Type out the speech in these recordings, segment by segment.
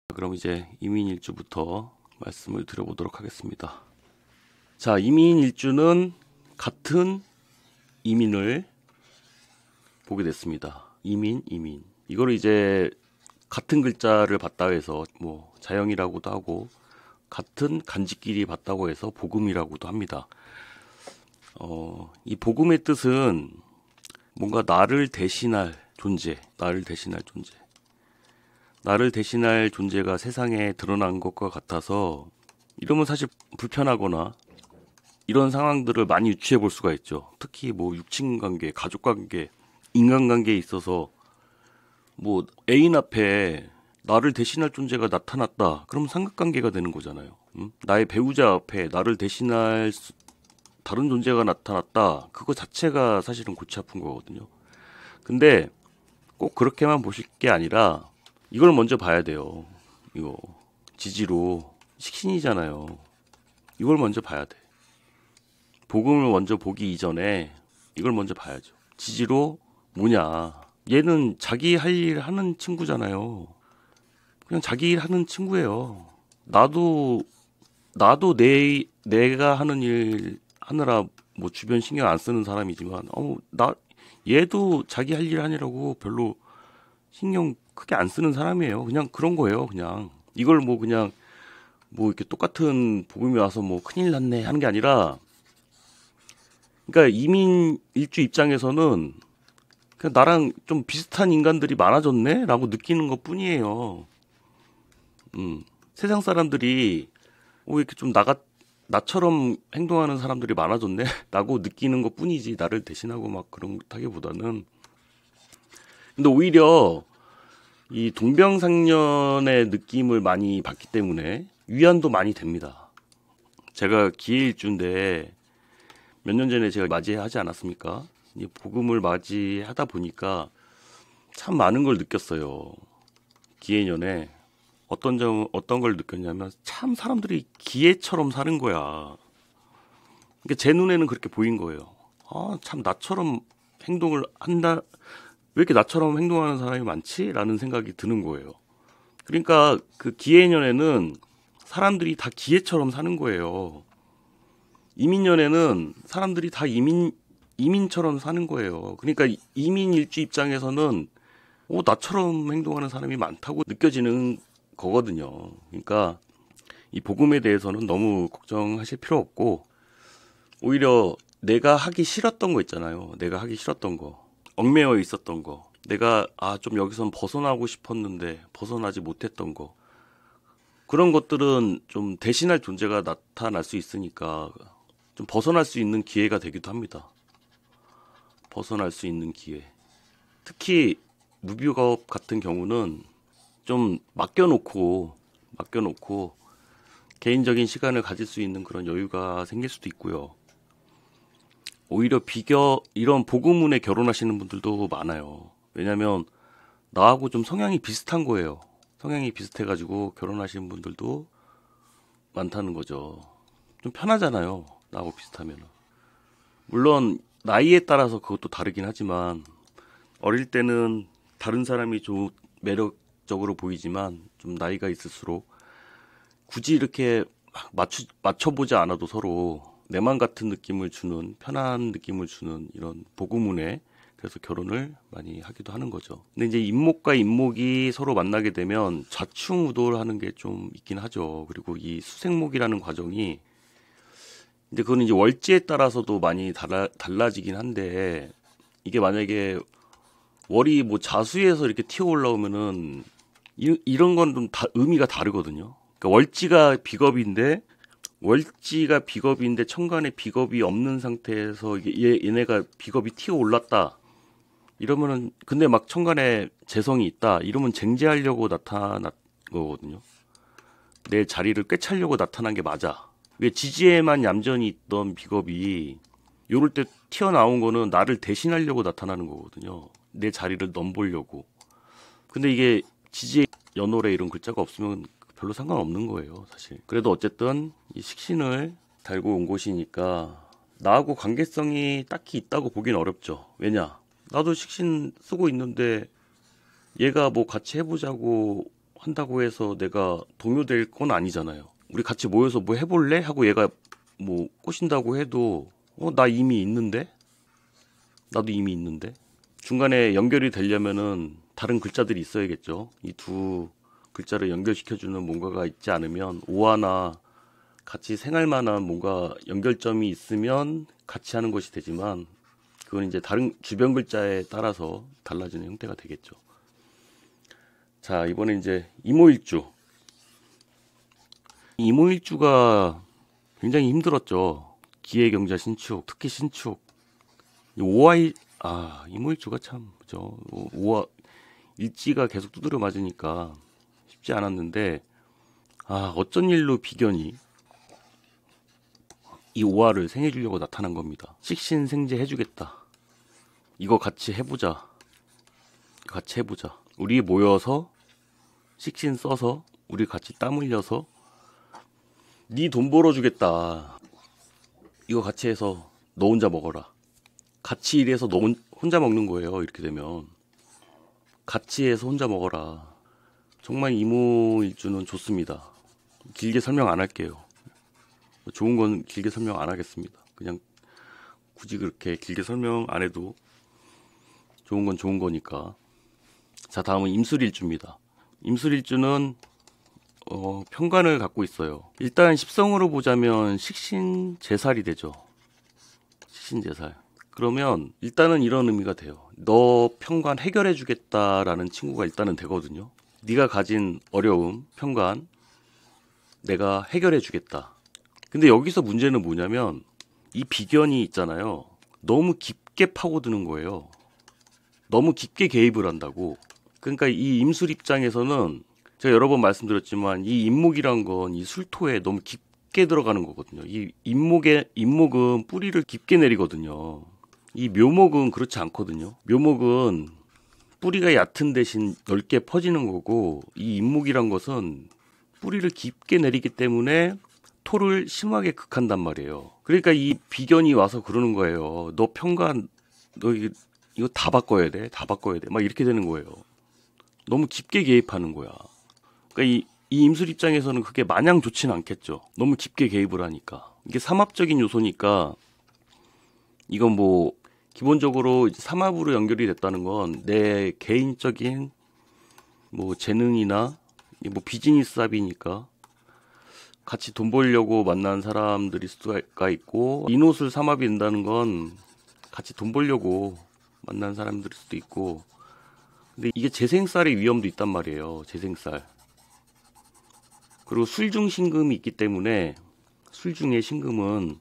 그럼 이제 이민일주부터 말씀을 드려보도록 하겠습니다. 자, 이민일주는 같은 이민을 보게 됐습니다. 이민. 이거를 이제 같은 글자를 봤다 해서 뭐 자영이라고도 하고 같은 간직끼리 봤다고 해서 복음이라고도 합니다. 이 복음의 뜻은 뭔가 나를 대신할 존재. 나를 대신할 존재가 세상에 드러난 것과 같아서 이러면 사실 불편하거나 이런 상황들을 많이 유추해 볼 수가 있죠. 특히 뭐 육친관계, 가족관계, 인간관계에 있어서 뭐 애인 앞에 나를 대신할 존재가 나타났다. 그럼 삼각관계가 되는 거잖아요. 나의 배우자 앞에 나를 대신할 다른 존재가 나타났다. 그거 자체가 사실은 골치 아픈 거거든요. 근데 꼭 그렇게만 보실 게 아니라 이걸 먼저 봐야 돼요. 이거 지지로 식신이잖아요. 이걸 먼저 봐야 돼. 복음을 먼저 보기 이전에 이걸 먼저 봐야죠. 지지로 뭐냐. 얘는 자기 할 일 하는 친구잖아요. 그냥 자기 일 하는 친구예요. 나도 내가 하는 일 하느라 뭐 주변 신경 안 쓰는 사람이지만 얘도 자기 할 일 하느라고 별로 신경 크게 안 쓰는 사람이에요. 그냥 그런 거예요. 그냥 이걸 그냥 이렇게 똑같은 복음이 와서 큰일 났네 하는 게 아니라, 그러니까 이민 일주 입장에서는 그냥 나랑 좀 비슷한 인간들이 많아졌네라고 느끼는 것 뿐이에요. 세상 사람들이 이렇게 좀 나처럼 행동하는 사람들이 많아졌네라고 느끼는 것 뿐이지 나를 대신하고 막 그런 타기보다는. 근데 오히려 이 동병상련의 느낌을 많이 받기 때문에 위안도 많이 됩니다. 제가 기해일주인데 몇 년 전에 제가 맞이하지 않았습니까? 이 복음을 맞이하다 보니까 참 많은 걸 느꼈어요. 기해년에 어떤 걸 느꼈냐면 참 사람들이 기해처럼 사는 거야. 그러니까 제 눈에는 그렇게 보인 거예요. 참 나처럼 행동을 한다. 왜 이렇게 나처럼 행동하는 사람이 많지? 라는 생각이 드는 거예요. 그러니까 그 기해년에는 사람들이 다 기해처럼 사는 거예요. 이민년에는 사람들이 다 이민처럼 사는 거예요. 그러니까 이민일주 입장에서는 나처럼 행동하는 사람이 많다고 느껴지는 거거든요. 그러니까 이 복음에 대해서는 너무 걱정하실 필요 없고, 오히려 내가 하기 싫었던 거 있잖아요. 내가 하기 싫었던 거, 얽매여 있었던 거, 내가 좀 여기선 벗어나고 싶었는데 벗어나지 못했던 거, 그런 것들은 좀 대신할 존재가 나타날 수 있으니까 좀 벗어날 수 있는 기회가 되기도 합니다. 벗어날 수 있는 기회. 특히 무비가업 같은 경우는 좀 맡겨놓고 개인적인 시간을 가질 수 있는 그런 여유가 생길 수도 있고요. 오히려 이런 복음운에 결혼하시는 분들도 많아요. 왜냐면 나하고 좀 성향이 비슷한 거예요. 성향이 비슷해가지고 결혼하시는 분들도 많다는 거죠. 좀 편하잖아요. 나하고 비슷하면. 물론 나이에 따라서 그것도 다르긴 하지만 어릴 때는 다른 사람이 좀 매력적으로 보이지만 좀 나이가 있을수록 굳이 이렇게 맞춰보지 않아도 서로 내맘 같은 느낌을 주는, 편한 느낌을 주는 이런 복음운에 그래서 결혼을 많이 하기도 하는 거죠. 근데 이제 인목과 인목이 서로 만나게 되면 좌충우돌하는 게 좀 있긴 하죠. 그리고 이 수생목이라는 과정이 이제 그거는 이제 월지에 따라서도 많이 달라지긴 한데, 이게 만약에 월이 자수에서 이렇게 튀어 올라오면은 이런 건 좀 의미가 다르거든요. 그러니까 월지가 비겁인데 천간에 비겁이 없는 상태에서 얘네가 비겁이 튀어 올랐다. 이러면은 근데 막 천간에 재성이 있다. 이러면 쟁제하려고 나타난 거거든요. 내 자리를 꿰차려고 나타난 게 맞아. 왜 지지에만 얌전히 있던 비겁이 요럴 때 튀어나온 거는 나를 대신하려고 나타나는 거거든요. 내 자리를 넘보려고. 근데 이게 지지에 연월에 이런 글자가 없으면 별로 상관없는 거예요, 사실. 그래도 어쨌든 이 식신을 달고 온 곳이니까 나하고 관계성이 딱히 있다고 보긴 어렵죠. 왜냐? 나도 식신 쓰고 있는데 얘가 같이 해보자고 한다고 해서 내가 동요될 건 아니잖아요. 우리 같이 모여서 뭐 해볼래? 하고 얘가 뭐 꼬신다고 해도 나 이미 있는데? 나도 이미 있는데? 중간에 연결이 되려면은 다른 글자들이 있어야겠죠. 이 두 글자를 연결시켜주는 뭔가가 있지 않으면 오화나 같이 생활만한 뭔가 연결점이 있으면 같이 하는 것이 되지만 그건 이제 다른 주변 글자에 따라서 달라지는 형태가 되겠죠. 자, 이번에 이제 이모일주. 이모일주가 굉장히 힘들었죠. 기해경자 신축, 특히 신축. 이모일주가 참, 그죠. 오화, 일지가 계속 두드려 맞으니까 쉽지 않았는데, 어쩐 일로 비견이 이 오화를 생해주려고 나타난 겁니다. 식신생재 해주겠다. 이거 같이 해보자. 우리 모여서 식신 써서 우리 같이 땀 흘려서 네 돈 벌어주겠다. 이거 같이 해서 너 혼자 먹어라. 같이 일해서 너 혼자 먹는 거예요. 이렇게 되면 같이 해서 혼자 먹어라. 정말 이모일주는 좋습니다. 길게 설명 안 할게요. 좋은 건 길게 설명 안 하겠습니다. 그냥 굳이 그렇게 길게 설명 안 해도 좋은 건 좋은 거니까. 자, 다음은 임술일주입니다. 임술일주는 편관을 갖고 있어요. 일단 십성으로 보자면 식신제살이 되죠. 식신제살. 그러면 일단은 이런 의미가 돼요. 너 편관 해결해 주겠다라는 친구가 일단은 되거든요. 네가 가진 어려움, 편관 내가 해결해 주겠다. 근데 여기서 문제는 뭐냐면 이 비견이 있잖아요. 너무 깊게 파고드는 거예요. 너무 깊게 개입을 한다고. 그러니까 이 임술 입장에서는 제가 여러 번 말씀드렸지만 이 임목이란 건 이 술토에 너무 깊게 들어가는 거거든요. 이 임목은 뿌리를 깊게 내리거든요. 이 묘목은 그렇지 않거든요. 묘목은 뿌리가 얕은 대신 넓게 퍼지는 거고 이 임목이란 것은 뿌리를 깊게 내리기 때문에 토를 심하게 극한단 말이에요. 그러니까 이 비견이 와서 그러는 거예요. 너 편관 너 이거 다 바꿔야 돼. 막 이렇게 되는 거예요. 너무 깊게 개입하는 거야. 그러니까 이 임술 입장에서는 그게 마냥 좋지는 않겠죠. 너무 깊게 개입을 하니까. 이게 삼합적인 요소니까 이건 뭐 기본적으로 삼합으로 연결이 됐다는 건 내 개인적인 뭐 재능이나 뭐 비즈니스 합이니까 같이 돈 벌려고 만난 사람들일 수가 있고 인옷을 삼합이 된다는 건 같이 돈 벌려고 만난 사람들일 수도 있고 근데 이게 재생살의 위험도 있단 말이에요. 재생살. 그리고 술중 신금이 있기 때문에 술중의 신금은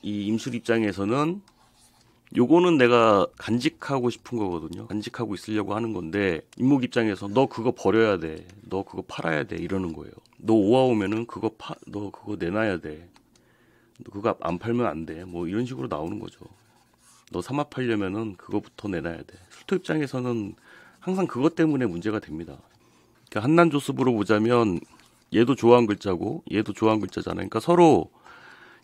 이 임술 입장에서는 요거는 내가 간직하고 싶은 거거든요. 간직하고 있으려고 하는 건데 임목 입장에서 너 그거 버려야 돼. 너 그거 팔아야 돼. 이러는 거예요. 너 오화 오면은 너 그거 내놔야 돼. 너 그거 안 팔면 안 돼. 뭐 이런 식으로 나오는 거죠. 너 삼합하려면은 그거부터 내놔야 돼. 술토 입장에서는 항상 그것 때문에 문제가 됩니다. 그러니까 한난조습으로 보자면 얘도 좋아한 글자고 얘도 좋아한 글자잖아요. 그러니까 서로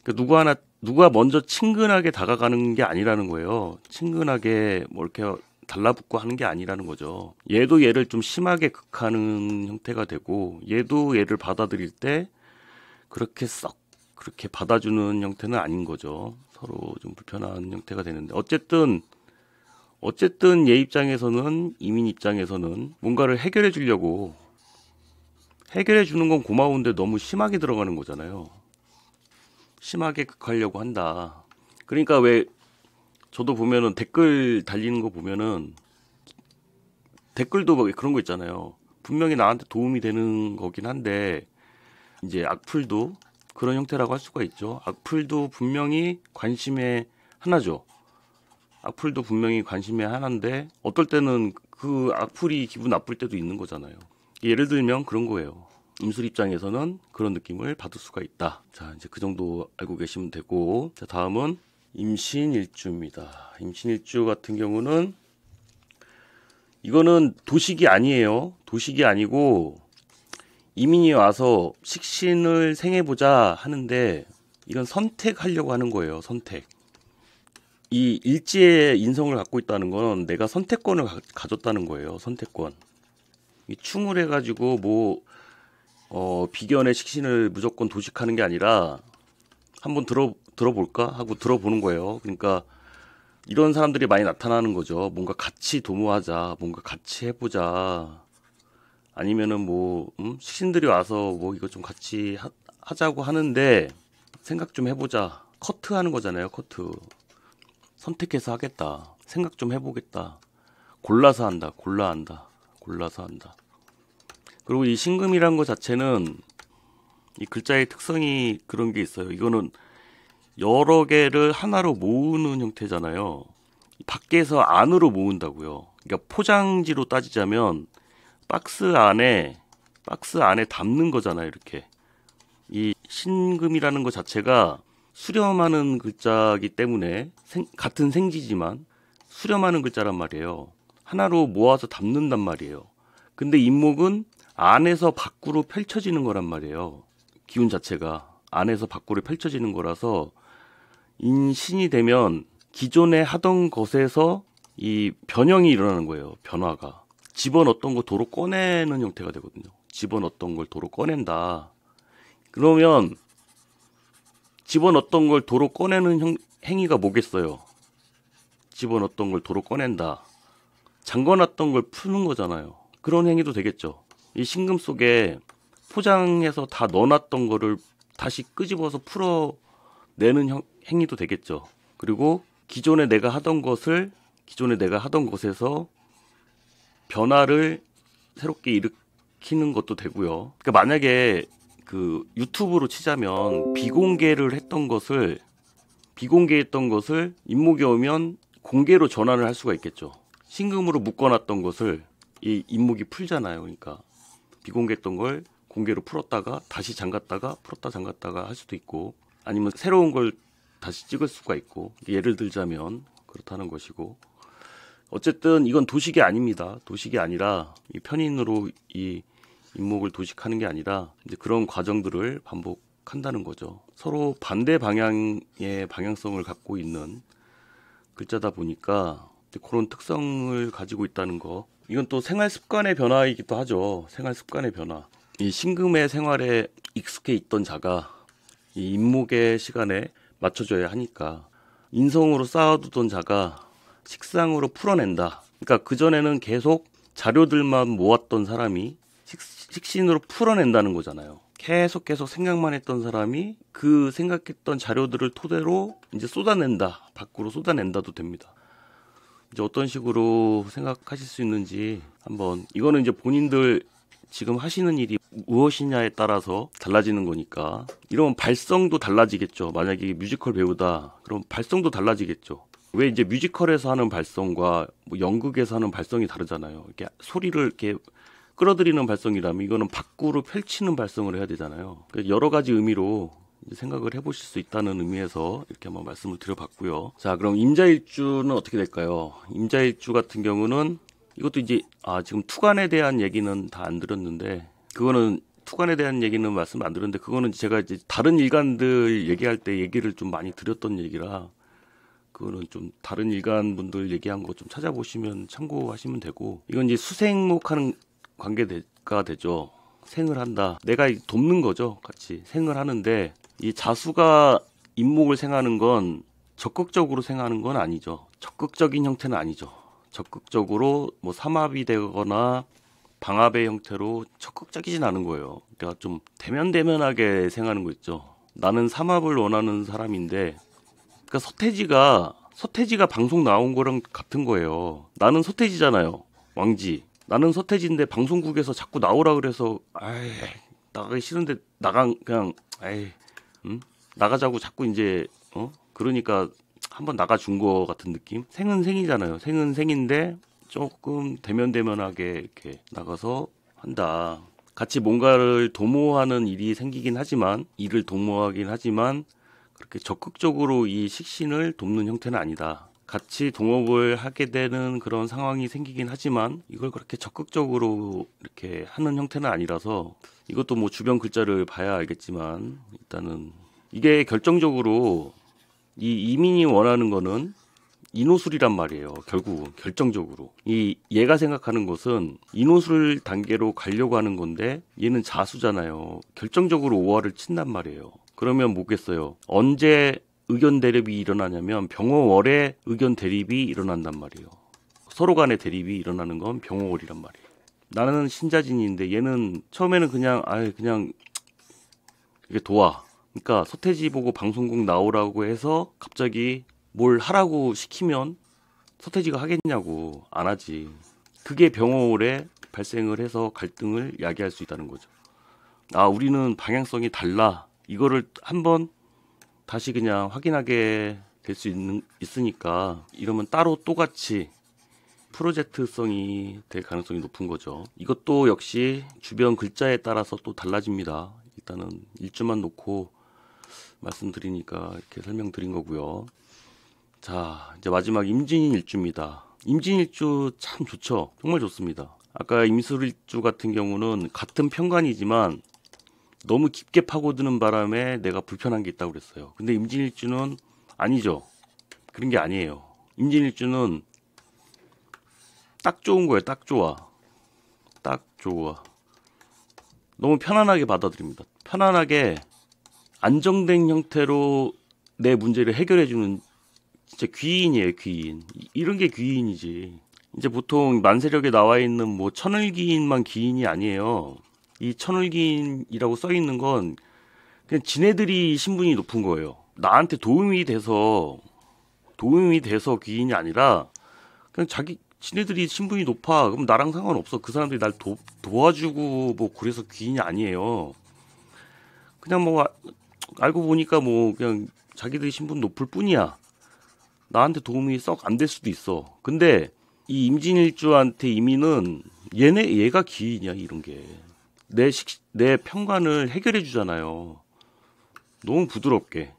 그러니까 누가 먼저 친근하게 다가가는 게 아니라는 거예요. 친근하게 뭐 이렇게 달라붙고 하는 게 아니라는 거죠. 얘도 얘를 좀 심하게 극하는 형태가 되고 얘도 얘를 받아들일 때 그렇게 받아주는 형태는 아닌 거죠. 서로 좀 불편한 형태가 되는데 어쨌든 얘 입장에서는 이민 입장에서는 뭔가를 해결해 주려고 해결해 주는 건 고마운데 너무 심하게 들어가는 거잖아요. 심하게 극하려고 한다. 그러니까 왜 저도 보면은 댓글 달리는 거 보면은 댓글도 뭐 그런 거 있잖아요. 분명히 나한테 도움이 되는 거긴 한데 이제 악플도 그런 형태라고 할 수가 있죠. 악플도 분명히 관심의 하나죠. 악플도 분명히 관심의 하나인데 어떨 때는 그 악플이 기분 나쁠 때도 있는 거잖아요. 예를 들면 그런 거예요. 임술 입장에서는 그런 느낌을 받을 수가 있다. 자, 이제 그 정도 알고 계시면 되고, 자, 다음은 임신일주입니다. 임신일주 같은 경우는 이거는 도식이 아니에요. 도식이 아니고 이민이 와서 식신을 생해보자 하는데 이건 선택하려고 하는 거예요. 선택. 이 일지의 인성을 갖고 있다는 건 내가 선택권을 가졌다는 거예요. 선택권. 이 충을 해가지고 뭐 비견의 식신을 무조건 도식하는 게 아니라 한번 들어볼까 하고 들어보는 거예요. 그러니까 이런 사람들이 많이 나타나는 거죠. 뭔가 같이 도모하자, 뭔가 같이 해보자. 아니면은 뭐 식신들이 와서 뭐 이거 좀 같이 하자고 하는데 생각 좀 해보자. 커트하는 거잖아요. 커트. 선택해서 하겠다. 생각 좀 해보겠다. 골라서 한다. 골라서 한다. 그리고 이 신금이란 거 자체는 이 글자의 특성이 그런 게 있어요. 이거는 여러 개를 하나로 모으는 형태잖아요. 밖에서 안으로 모은다고요. 그러니까 포장지로 따지자면 박스 안에 담는 거잖아요. 이렇게. 이 신금이라는 것 자체가 수렴하는 글자이기 때문에 같은 생지지만 수렴하는 글자란 말이에요. 하나로 모아서 담는단 말이에요. 근데 인목은 안에서 밖으로 펼쳐지는 거란 말이에요. 기운 자체가 안에서 밖으로 펼쳐지는 거라서 인신이 되면 기존에 하던 것에서 이 변형이 일어나는 거예요. 변화가. 집어넣었던 거 도로 꺼내는 형태가 되거든요. 집어넣었던 걸 도로 꺼낸다. 그러면 집어넣었던 걸 도로 꺼내는 행위가 뭐겠어요? 집어넣었던 걸 도로 꺼낸다. 잠궈놨던 걸 푸는 거잖아요. 그런 행위도 되겠죠. 이 신금 속에 포장해서 다 넣어놨던 거를 다시 끄집어서 풀어내는 행위도 되겠죠. 그리고 기존에 내가 하던 것에서 변화를 새롭게 일으키는 것도 되고요. 그러니까 만약에 그 유튜브로 치자면 비공개했던 것을 인목이 오면 공개로 전환을 할 수가 있겠죠. 신금으로 묶어놨던 것을 이 인목이 풀잖아요. 그러니까 비공개했던 걸 공개로 풀었다가 다시 잠갔다가 풀었다 잠갔다가 할 수도 있고, 아니면 새로운 걸 다시 찍을 수가 있고, 예를 들자면 그렇다는 것이고, 어쨌든 이건 도식이 아닙니다. 도식이 아니라 이 편인으로 이 인목을 도식하는 게 아니라 이제 그런 과정들을 반복한다는 거죠. 서로 반대 방향의 방향성을 갖고 있는 글자다 보니까 그런 특성을 가지고 있다는 거. 이건 또 생활 습관의 변화이기도 하죠. 생활 습관의 변화. 이 신금의 생활에 익숙해 있던 자가 이 인목의 시간에 맞춰줘야 하니까 인성으로 쌓아두던 자가 식상으로 풀어낸다. 그러니까 그전에는 계속 자료들만 모았던 사람이 식신으로 풀어낸다는 거잖아요. 계속 생각만 했던 사람이 그 생각했던 자료들을 토대로 이제 쏟아낸다. 밖으로 쏟아낸다도 됩니다. 이제 어떤 식으로 생각하실 수 있는지 한번, 이거는 이제 본인들 지금 하시는 일이 무엇이냐에 따라서 달라지는 거니까. 이러면 발성도 달라지겠죠. 만약에 뮤지컬 배우다 그럼 발성도 달라지겠죠. 왜 이제 뮤지컬에서 하는 발성과 뭐 연극에서 하는 발성이 다르잖아요. 이렇게 소리를 이렇게 끌어들이는 발성이라면 이거는 밖으로 펼치는 발성을 해야 되잖아요. 여러 가지 의미로 생각을 해보실 수 있다는 의미에서 이렇게 한번 말씀을 드려봤고요. 자, 그럼 임자일주는 어떻게 될까요? 임자일주 같은 경우는 이것도 이제 지금 투간에 대한 얘기는 다 안 들었는데, 그거는 투간에 대한 얘기는 말씀 안 드렸는데, 그거는 제가 이제 다른 일간들 얘기할 때 얘기를 좀 많이 드렸던 얘기라, 그거는 좀 다른 일간 분들 얘기한 거 좀 찾아보시면 참고하시면 되고, 이건 이제 수생목하는 관계가 되죠. 생을 한다. 내가 돕는 거죠. 같이 생을 하는데, 이 자수가 인목을 생하는 건 적극적으로 생하는 건 아니죠. 적극적인 형태는 아니죠. 적극적으로 뭐 삼합이 되거나 방합의 형태로 적극적이진 않은 거예요. 그러니까 좀 대면대면하게 생하는 거 있죠. 나는 삼합을 원하는 사람인데, 그러니까 서태지가 방송 나온 거랑 같은 거예요. 나는 서태지잖아요. 왕지. 나는 서태지인데 방송국에서 자꾸 나오라 그래서 나가기 싫은데 나가자고 자꾸 이제 그러니까 한번 나가준 거 같은 느낌? 생은 생이잖아요. 생은 생인데 조금 대면대면하게 이렇게 나가서 한다. 같이 뭔가를 도모하는 일이 생기긴 하지만, 일을 도모하긴 하지만 그렇게 적극적으로 이 식신을 돕는 형태는 아니다. 같이 동업을 하게 되는 그런 상황이 생기긴 하지만 이걸 그렇게 적극적으로 이렇게 하는 형태는 아니라서, 이것도 뭐 주변 글자를 봐야 알겠지만 일단은 이게 결정적으로 이 이민이 원하는 거는 인호술이란 말이에요. 결국 결정적으로 얘가 생각하는 것은 인호술 단계로 가려고 하는 건데 얘는 자수잖아요. 결정적으로 오화를 친단 말이에요. 그러면 뭐겠어요? 언제 의견 대립이 일어나냐면 병호월에 의견 대립이 일어난단 말이에요. 서로 간의 대립이 일어나는 건 병호월이란 말이에요. 나는 신자진인데 얘는 처음에는 그냥 이게 도와. 그러니까 서태지 보고 방송국 나오라고 해서 갑자기 뭘 하라고 시키면 서태지가 하겠냐고. 안 하지. 그게 병호월에 발생을 해서 갈등을 야기할 수 있다는 거죠. 우리는 방향성이 달라. 이거를 한번 다시 그냥 확인하게 될 수 있으니까 이러면 따로 또 같이 프로젝트성이 될 가능성이 높은 거죠. 이것도 역시 주변 글자에 따라서 또 달라집니다. 일단은 일주만 놓고 말씀드리니까 이렇게 설명드린 거고요. 자, 이제 마지막 임진인 일주입니다. 임진인 일주 참 좋죠. 정말 좋습니다. 아까 임술 일주 같은 경우는 같은 편관이지만 너무 깊게 파고드는 바람에 내가 불편한 게 있다고 그랬어요. 근데 임진인 일주는 아니죠. 그런 게 아니에요. 임진인 일주는 딱 좋은 거예요. 딱 좋아. 딱 좋아. 너무 편안하게 받아들입니다. 편안하게 안정된 형태로 내 문제를 해결해주는 진짜 귀인이에요. 귀인. 이런 게 귀인이지. 이제 보통 만세력에 나와 있는 뭐 천을기인만 기인이 아니에요. 이 천을기인이라고 써 있는 건 그냥 지네들이 신분이 높은 거예요. 나한테 도움이 돼서 귀인이 아니라 그냥 지네들이 신분이 높아. 그럼 나랑 상관없어. 그 사람들이 날 도와주고 뭐 그래서 귀인이 아니에요. 그냥 뭐 알고 보니까 뭐 그냥 자기들이 신분 높을 뿐이야. 나한테 도움이 썩 안 될 수도 있어. 근데 이 임진일주한테 이미는 얘가 귀인이야. 이런 게. 내 편관을 해결해 주잖아요. 너무 부드럽게.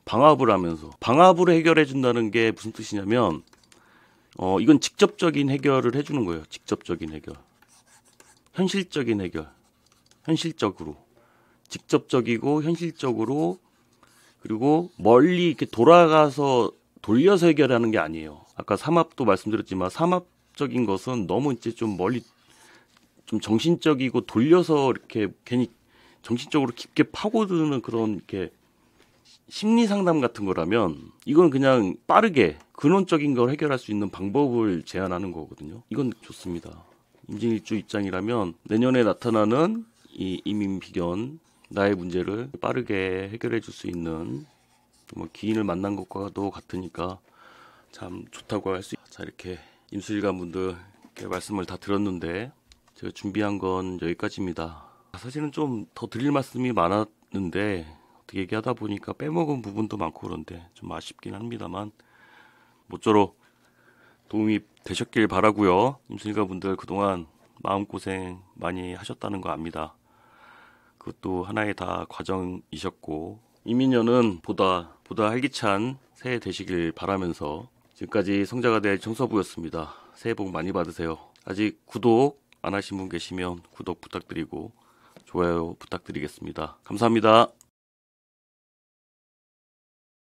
방합을 하면서. 방합으로 해결해 준다는 게 무슨 뜻이냐면 이건 직접적인 해결을 해주는 거예요. 직접적인 해결. 현실적인 해결. 현실적으로. 직접적이고 현실적으로 그리고 멀리 이렇게 돌려서 해결하는 게 아니에요. 아까 삼합도 말씀드렸지만 삼합적인 것은 너무 이제 좀 멀리 좀 정신적이고 돌려서 이렇게 괜히 정신적으로 깊게 파고드는 그런 이렇게 심리 상담 같은 거라면 이건 그냥 빠르게 근원적인 걸 해결할 수 있는 방법을 제안하는 거거든요. 이건 좋습니다. 임진일주 입장이라면 내년에 나타나는 이 이민비견 나의 문제를 빠르게 해결해 줄 수 있는 뭐 기인을 만난 것과도 같으니까 참 좋다고 할 수 있다. 자, 이렇게 임술일관 분들 이렇게 말씀을 다 들었는데 제가 준비한 건 여기까지입니다. 사실은 좀 더 드릴 말씀이 많았는데 어떻게 얘기하다 보니까 빼먹은 부분도 많고 그런데 좀 아쉽긴 합니다만 모쪼록 도움이 되셨길 바라고요. 임술일관 분들 그동안 마음고생 많이 하셨다는 거 압니다. 그것도 하나의 다 과정이셨고 이민년은 보다 활기찬 새해 되시길 바라면서 지금까지 성자가 될 정서부였습니다. 새해 복 많이 받으세요. 아직 구독 안 하신 분 계시면 구독 부탁드리고 좋아요 부탁드리겠습니다. 감사합니다.